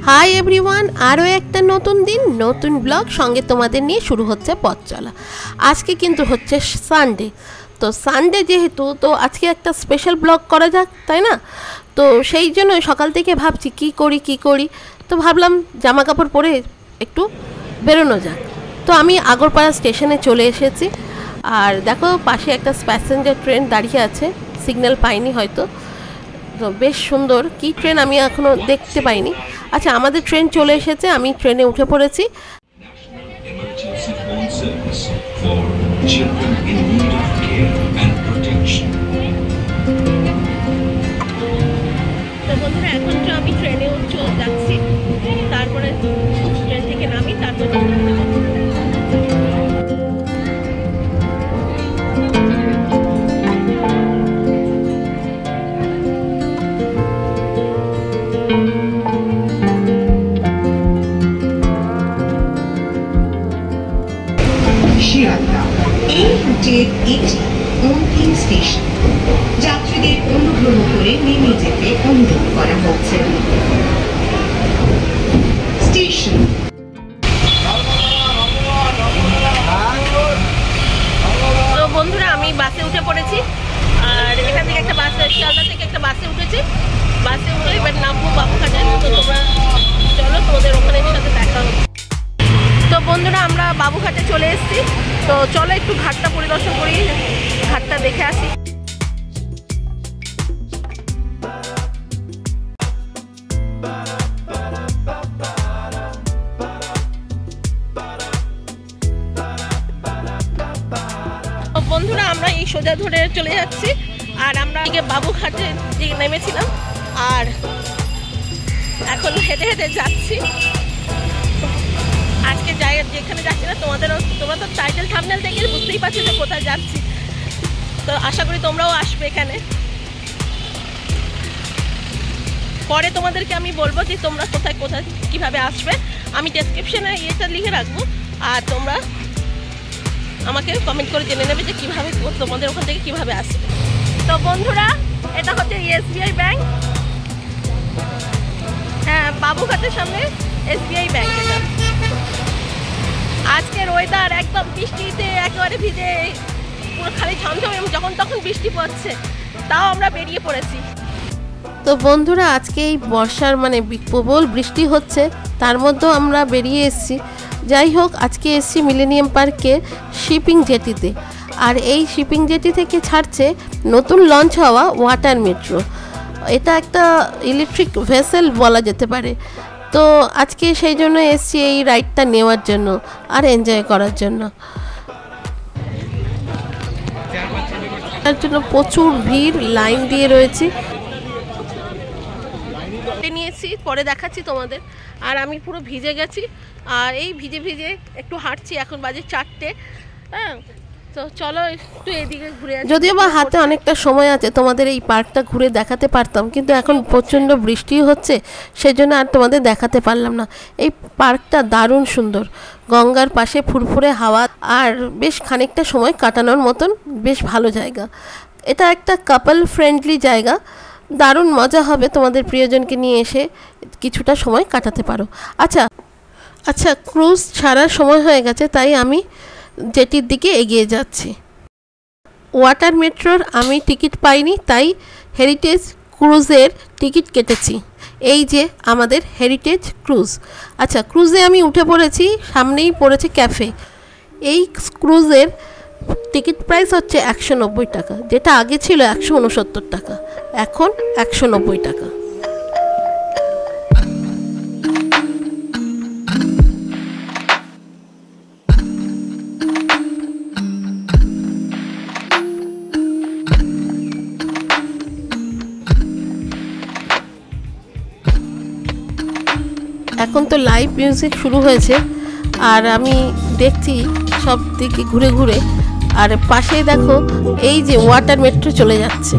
Hi everyone, আরও একটা নতুন দিন নতুন ব্লগ সঙ্গে তোমাদের নিয়ে শুরু হচ্ছে পথ চলা। আজকে কিন্তু হচ্ছে সানডে, তো সানডে যেহেতু তো আজকে একটা স্পেশাল ব্লগ করা যাক, তাই না? তো সেই জন্য সকাল থেকে ভাবছি কি করি, তো ভাবলাম জামা কাপড় পরে একটু বেরোনো যাক। তো আমি আগরপাড়া স্টেশনে চলে এসেছি, আর দেখো পাশে একটা প্যাসেঞ্জার ট্রেন দাঁড়িয়ে আছে, সিগন্যাল পাইনি হয়তো, তো বেশ সুন্দর। কি ট্রেন আমি এখনও দেখতে পাইনি। আচ্ছা, আমাদের ট্রেন চলে এসেছে, আমি ট্রেনে উঠে পড়েছি। তো বন্ধুরা, এখন তো আমি ট্রেনে যাচ্ছি, তারপরে ট্রেন থেকে নামি, তারপরে এই রুটের এটি অন্তিম স্টেশন। যাত্রীদের অনুগ্রহ করে নেমে যেতে অনুরোধ করা হচ্ছে। স্টেশন তো বন্ধুরা, আমি বাসে উঠে পড়েছি, আর এখান থেকে একটা বাস, শিয়ালদা থেকে একটা বাসে উঠেছি। বাসে উঠে এবার নামবো বাবুঘাটে। তো তোমরা চলো, তোমাদের ওখানে সাথে দেখা হচ্ছে। তো বন্ধুরা, আমরা বাবুঘাটে চলে এসেছি, তো চলো একটু ঘাটটা পরিদর্শন করি, ঘাটটা দেখে আসি। বন্ধুরা, আমরা এই সোজা ধরে চলে যাচ্ছি, আর আমরা বাবুঘাটে নেমেছিলাম, আর এখন হেঁটে হেঁটে যাচ্ছি। আজকে যেখানে যাচ্ছি না, তোমরা তো টাইটেল থাম্বনেল দেখে বুঝতেই পারছো যে কোথায় যাচ্ছি। তো আশা করি তোমরাও আসবে এখানে। পরে তোমাদেরকে আমি বলবো যে তোমরা কোথায় কিভাবে আসবে। আমি ডেসক্রিপশনে এটা লিখে রাখবো, আর তোমরা আমাকে কমেন্ট করে জেনে নেবে যে কিভাবে তোমাদের ওখান থেকে কিভাবে আসবে। তো বন্ধুরা, এটা হচ্ছে এসবিআই ব্যাংক। হ্যাঁ, বাবুঘাটের সামনে এসবিআই ব্যাংক। এটা আজকের ওয়েদার একদম বৃষ্টিতে একেবারে ভিজে, পুরো খালি ঝমঝমে, যখন তখন বৃষ্টি পড়ছে, তাও আমরা বেরিয়ে পড়েছি। তো বন্ধুরা, আজকে এই বর্ষার প্রবল বৃষ্টি হচ্ছে, তার মধ্যেও আমরা বেরিয়ে এসেছি। যাই হোক, আজকে এসেছি মিলেনিয়াম পার্কের শিপিং জেটিতে, আর এই শিপিং জেটি থেকে ছাড়ছে নতুন লঞ্চ হওয়া ওয়াটার মেট্রো। এটা একটা ইলেকট্রিক ভেসেল বলা যেতে পারে। তো আজকে সেই জন্য এসেছি এই রাইডটা নেওয়ার জন্য আর এনজয় করার জন্য। তার জন্য প্রচুর ভিড়, লাইন দিয়ে রয়েছে। নিয়েছি, পরে দেখাচ্ছি তোমাদের। আর আমি পুরো ভিজে গেছি, আর এই ভিজে ভিজে একটু হাঁটছি। এখন বাজে 4টে। হ্যাঁ, তো চলো একটু এদিকে ঘুরে আসি। যদিও বা হাতে অনেকটা সময় আছে, তোমাদের এই পার্কটা ঘুরে দেখাতে পারতাম, কিন্তু এখন প্রচণ্ড বৃষ্টি হচ্ছে, সেজন্য আর তোমাদের দেখাতে পারলাম না। এই পার্কটা দারুণ সুন্দর, গঙ্গার পাশে ফুরফুরে হাওয়া, আর বেশ খানিকটা সময় কাটানোর মতন বেশ ভালো জায়গা। এটা একটা কাপল ফ্রেন্ডলি জায়গা, দারুণ মজা হবে তোমাদের প্রিয়জনকে নিয়ে এসে কিছুটা সময় কাটাতে পারো। আচ্ছা, ক্রুজ ছাড়ার সময় হয়ে গেছে, তাই আমি জেটির দিকে এগিয়ে যাচ্ছি। ওয়াটার মেট্রোর আমি টিকিট পাইনি, তাই হেরিটেজ ক্রুজের টিকিট কেটেছি। এই যে আমাদের হেরিটেজ ক্রুজ। আচ্ছা, ক্রুজে আমি উঠে পড়েছি, সামনেই পড়েছে ক্যাফে। এই ক্রুজের টিকিট প্রাইস হচ্ছে 190 টাকা, যেটা আগে ছিল 169 টাকা, এখন 190 টাকা। এখন তো লাইভ মিউজিক শুরু হয়েছে, আর আমি দেখছি সব দিকে ঘুরে ঘুরে, আর পাশেই দেখো এই যে ওয়াটার মেট্রো চলে যাচ্ছে।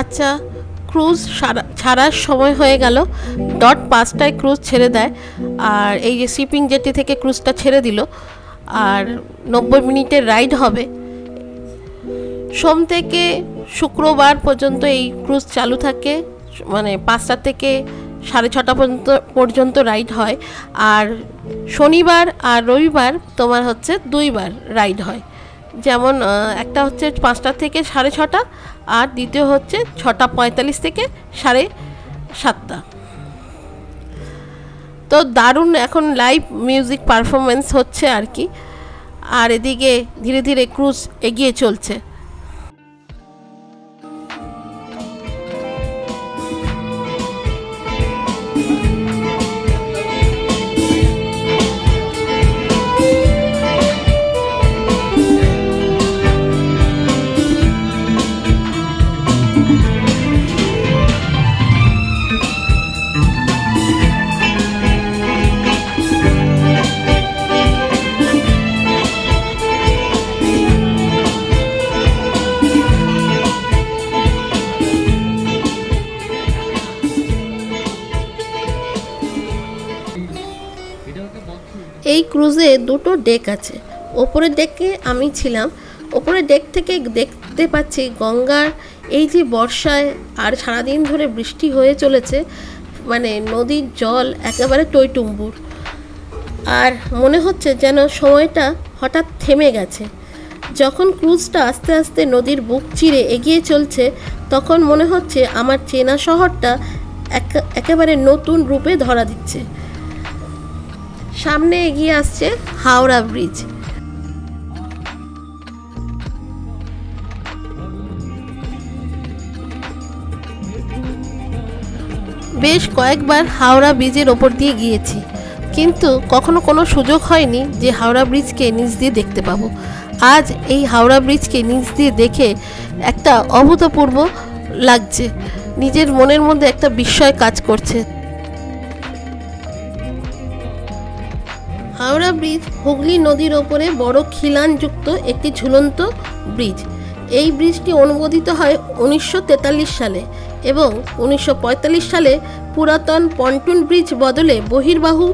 আচ্ছা, ক্রুজ ছাড়ার সময় হয়ে গেল। 5টায় ক্রুজ ছেড়ে দেয়। আর এই যে শিপিং জেটি থেকে ক্রুজটা ছেড়ে দিল। আর 90 মিনিটের রাইড হবে। সোম থেকে শুক্রবার পর্যন্ত এই ক্রুজ চালু থাকে, মানে 5টা থেকে 6:30 পর্যন্ত রাইড হয়। আর শনিবার আর রবিবার তোমার হচ্ছে 2বার রাইড হয়। যেমন একটা হচ্ছে 5টা থেকে 6:30, আর দ্বিতীয় হচ্ছে 6:45 থেকে 7:30। তো দারুণ এখন লাইভ মিউজিক পারফরমেন্স হচ্ছে আর কি। আর এদিকে ধীরে ধীরে ক্রুজ এগিয়ে চলছে। এই ক্রুজে দুটো ডেক আছে। ওপরের ডেকে আমি ছিলাম। ওপরের ডেক থেকে দেখতে পাচ্ছি গঙ্গার এই যে বর্ষায় আর সারাদিন ধরে বৃষ্টি হয়ে চলেছে, মানে নদীর জল একেবারে টইটুম্বুর। আর মনে হচ্ছে যেন সময়টা হঠাৎ থেমে গেছে। যখন ক্রুজটা আস্তে আস্তে নদীর বুক চিরে এগিয়ে চলছে, তখন মনে হচ্ছে আমার চেনা শহরটা একেবারে নতুন রূপে ধরা দিচ্ছে। সামনে এগিয়ে আসছে হাওড়া ব্রিজ। বেশ কয়েকবার হাওড়া ব্রিজের ওপর দিয়ে গিয়েছি, কিন্তু কখনো কোনো সুযোগ হয়নি যে হাওড়া ব্রিজকে নিচ দিয়ে দেখতে পাবো। আজ এই হাওড়া ব্রিজকে নিচ দিয়ে দেখে একটা অভূতপূর্ব লাগছে। নিজের মনের মধ্যে একটা বিস্ময় কাজ করছে। হাওড়া ব্রিজ হুগলি নদীর ওপরে বড় খিলানযুক্ত একটি ঝুলন্ত ব্রিজ। এই ব্রিজটি অনুমোদিত হয় 1943 সালে এবং 1945 সালে পুরাতন পন্টুন ব্রিজ বদলে বহির্বাহু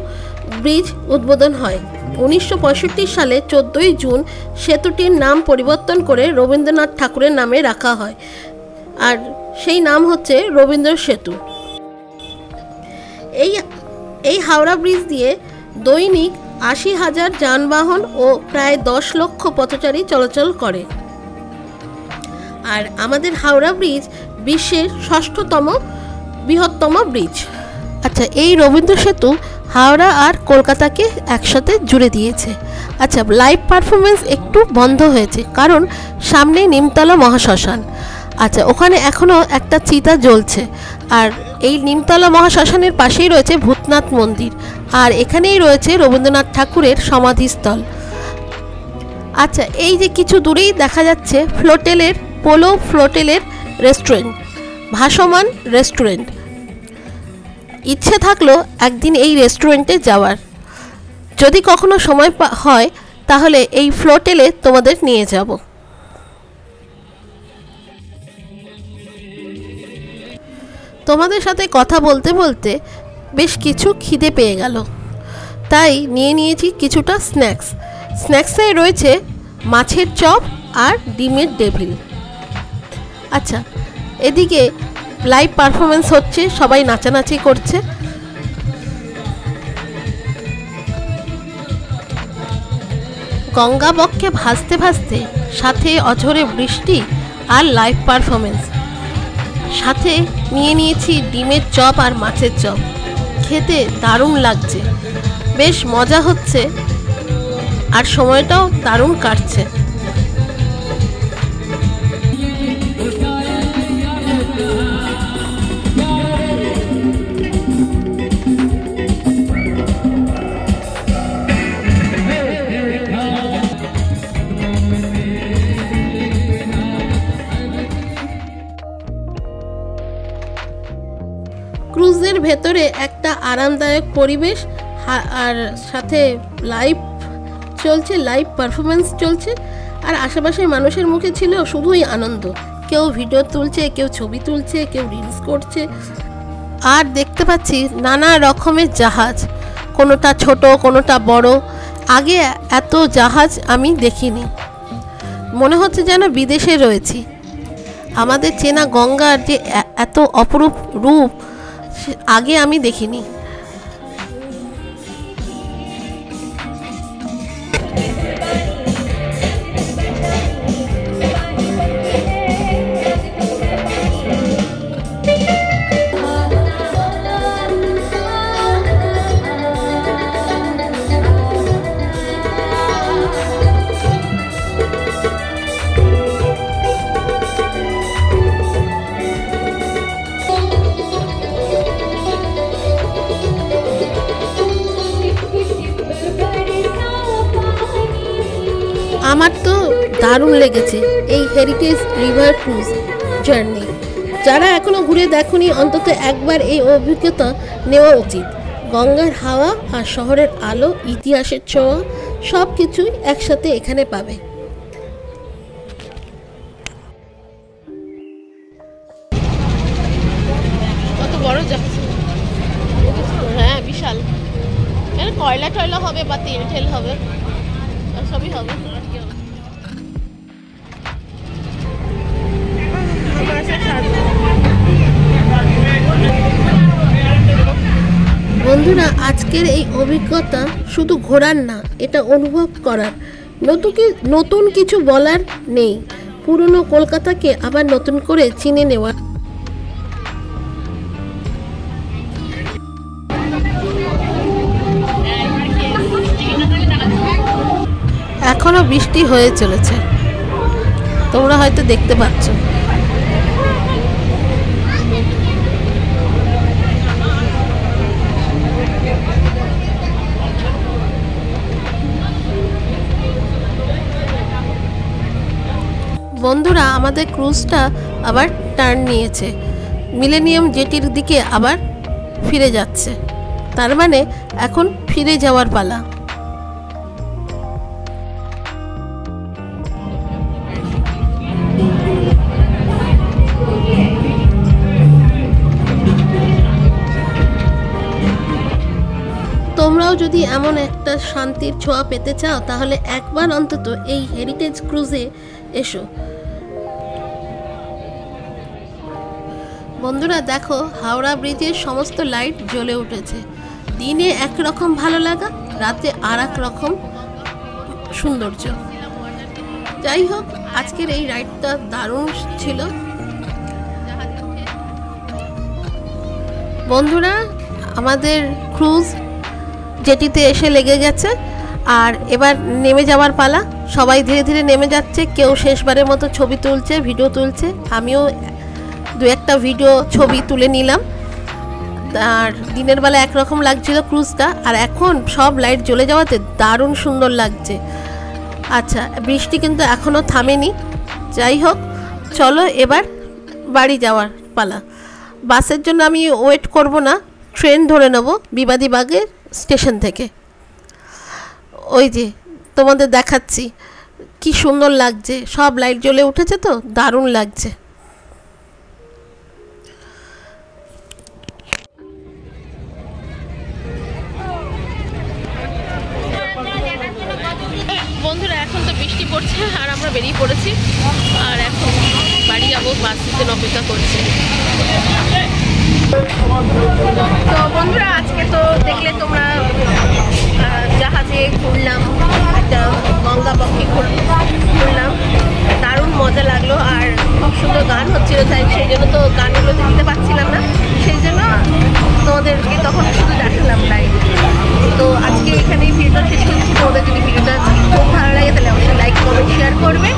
ব্রিজ উদ্বোধন হয়। 1965 সালে 14ই জুন সেতুটির নাম পরিবর্তন করে রবীন্দ্রনাথ ঠাকুরের নামে রাখা হয়, আর সেই নাম হচ্ছে রবীন্দ্র সেতু। এই হাওড়া ব্রিজ দিয়ে দৈনিক 80,000 যানবাহন ও প্রায় 10 লক্ষ পথচারী চলাচল করে। আর আমাদের হাওড়া ব্রিজ বিশ্বের 6ষ্ঠতম বৃহত্তম ব্রিজ। আচ্ছা, এই রবীন্দ্র সেতু হাওড়া আর কলকাতাকে একসাথে জুড়ে দিয়েছে। আচ্ছা, লাইভ পারফরমেন্স একটু বন্ধ হয়েছে কারণ সামনে নিমতলা মহাশ্মশান। আচ্ছা, ওখানে এখনও একটা চিতা জ্বলছে। আর এই নিমতলা মহাশ্মশানের পাশেই রয়েছে ভূতনাথ মন্দির, আর এখানেই রয়েছে রবীন্দ্রনাথ ঠাকুরের সমাধিস্থল। আচ্ছা, এই যে কিছু দূরেই দেখা যাচ্ছে পোলো ফ্লোটেলের রেস্টুরেন্ট, ভাসমান রেস্টুরেন্ট। ইচ্ছে থাকলো একদিন এই রেস্টুরেন্টে যাওয়ার। যদি কখনো সময় হয় তাহলে এই ফ্লোটেলে তোমাদের নিয়ে যাব। তোমাদের সাথে কথা বলতে বলতে বেশ কিছু খিদে পেয়ে গেল, তাই নিয়ে নিয়েছি কিছুটা স্ন্যাক্সে রয়েছে মাছের চপ আর ডিমের ডেভিল। আচ্ছা, এদিকে লাইভ পারফরমেন্স হচ্ছে, সবাই নাচানাচি করছে। গঙ্গা বক্ষে ভাসতে ভাসতে সাথে অঝরে বৃষ্টি আর লাইভ পারফরমেন্স, সাথে নিয়ে নিয়েছি ডিমের চপ আর মাছের চপ। খেতে দারুণ লাগছে, বেশ মজা হচ্ছে, আর সময়টাও দারুণ কাটছে। ক্রুজের ভেতরে একটা আরামদায়ক পরিবেশ, আর সাথে লাইভ পারফরমেন্স চলছে, আর আশেপাশের মানুষের মুখে ছিল শুধুই আনন্দ। কেউ ভিডিও তুলছে, কেউ ছবি তুলছে, কেউ রিলস করছে। আর দেখতে পাচ্ছি নানা রকমের জাহাজ, কোনোটা ছোট কোনোটা বড়। আগে এত জাহাজ আমি দেখিনি, মনে হচ্ছে যেন বিদেশে রয়েছি। আমাদের চেনা গঙ্গার যে এত অপরূপ রূপ আগে আমি দেখিনি। আমার তো দারুণ লেগেছে এই হেরিটেজ রিভার ক্রুজ জার্নি। যারা এখনো ঘুরে দেখোনি অন্তত একবার এই অভিজ্ঞতা নেওয়া উচিত। গঙ্গার হাওয়া আর শহরের আলো, ইতিহাসের ছোঁয়া সব কিছুই একসাথে এখানে পাবে। কত বড় জাহাজ! হ্যাঁ, বিশাল। কয়লা টয়লা হবে বা তেল টেল হবে, সবই হবে। বন্ধুরা, আজকের এই অভিজ্ঞতা শুধু ঘোরার না, এটা অনুভব করার। নতুন কিছু বলার নেই, পুরনো কলকাতাকে আবার নতুন করে চিনে নেওয়ার। এখনো বৃষ্টি হয়ে চলেছে, তোমরা হয়তো দেখতে পাচ্ছ। বন্ধুরা, আমাদের ক্রুজটা আবার টার্ন নিয়েছে, মিলেনিয়াম জেটির দিকে আবার ফিরে যাচ্ছে। তার মানে এখন ফিরে যাওয়ার পালা। তোমরাও যদি এমন একটা শান্তির ছোঁয়া পেতে চাও তাহলে একবার অন্তত এই হেরিটেজ ক্রুজে এসো। বন্ধুরা দেখো, হাওড়া ব্রিজের সমস্ত লাইট জ্বলে উঠেছে। দিনে একরকম ভালো লাগা, রাতে আর এক রকম সৌন্দর্য। যাই হোক, আজকের এই রাইডটা দারুণ ছিল। বন্ধুরা, আমাদের ক্রুজ জেটিতে এসে লেগে গেছে, আর এবার নেমে যাওয়ার পালা। সবাই ধীরে ধীরে নেমে যাচ্ছে, কেউ শেষবারের মতো ছবি তুলছে, ভিডিও তুলছে। আমিও দু একটা ভিডিও ছবি তুলে নিলাম। আর দিনের বেলা একরকম লাগছিল ক্রুজটা, আর এখন সব লাইট জ্বলে যাওয়াতে দারুণ সুন্দর লাগছে। আচ্ছা, বৃষ্টি কিন্তু এখনও থামেনি। যাই হোক, চলো এবার বাড়ি যাওয়ার পালা। বাসের জন্য আমি ওয়েট করব না, ট্রেন ধরে নেব বিবাদীবাগের স্টেশন থেকে। ওই যে তোমাদের দেখাচ্ছি, কি সুন্দর লাগছে, সব লাইট জ্বলে উঠেছে তো, দারুণ লাগছে। বন্ধুরা, এখন তো বৃষ্টি পড়ছে আর আমরা বেরিয়ে পড়েছি, আর এখন বাড়ি যাবো, বাসের জন্য অপেক্ষা করছি। তো বন্ধুরা, আজকে তো দেখলে তোমরা জাহাজে ঘুরলাম, একটা গঙ্গা পক্ষে ঘুরলাম, দারুণ মজা লাগলো। আর খুব সুন্দর গান হচ্ছিল, তাই সেই জন্য তো গানগুলো দিতে পারছিলাম না, সেই জন্য তোমাদেরকে তখন শুধু দেখালাম লাইভ। তো আজকে এখানেই ভিডিওটা শেষ করছি। তোমাদের যদি ভিডিওটা খুব ভালো লাগে তাহলে অবশ্যই লাইক কমেন্ট শেয়ার করবে।